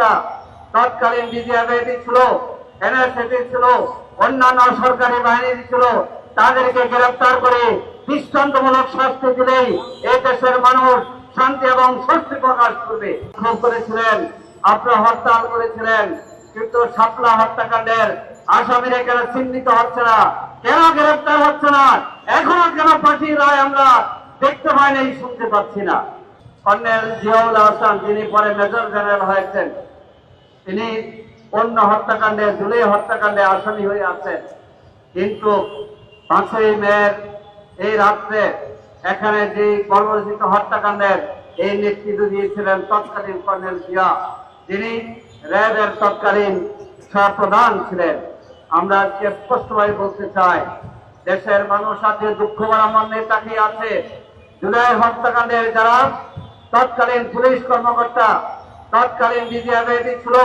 কর্মকর্তা, তৎকালীন বিজিবি ছিল, এনএসএটি ছিল, অন্যান্য সরকারি বাহিনী ছিল, তাদেরকে গ্রেফতার করে দৃষ্টান্তমূলক শাস্তি দিলেই এই দেশের মানুষ শান্তি এবং স্বস্তি প্রকাশ করবে। খুন করেছিলেন, আপনারা হরতাল করেছিলেন, কিন্তু শাপলা হত্যাকাণ্ডের আসামিরা কেন চিহ্নিত হচ্ছে না, কেন গ্রেফতার হচ্ছে না, এখনো কেন ফাঁসির রায় আমরা দেখতে পাই নাই, শুনতে পাচ্ছি না। কর্নেল জিয়াউল হাসান, যিনি পরে মেজর জেনারেল হয়েছেন, তিনি অন্য হত্যাকাণ্ডে, জুলাই হত্যাকাণ্ডে আসামি হয়ে আছেন, কিন্তু 5ই মে এই রাত্রে এখানে যে কর্মরচিত হত্যাকাণ্ডের এই নেতৃত্ব দিয়েছিলেন তৎকালীন কর্নেল জিয়া, যিনি র্যাবের তৎকালীন সহপ্রধান ছিলেন। আমরা আজকে স্পষ্টভাবে বলতে চাই, দেশের মানুষ আজকে দুঃখ ভরা মনে তাকিয়ে আছে। জুলাই হত্যাকাণ্ডের যারা তৎকালীন পুলিশ কর্মকর্তা, তৎকালীন বিজিবি ছিল,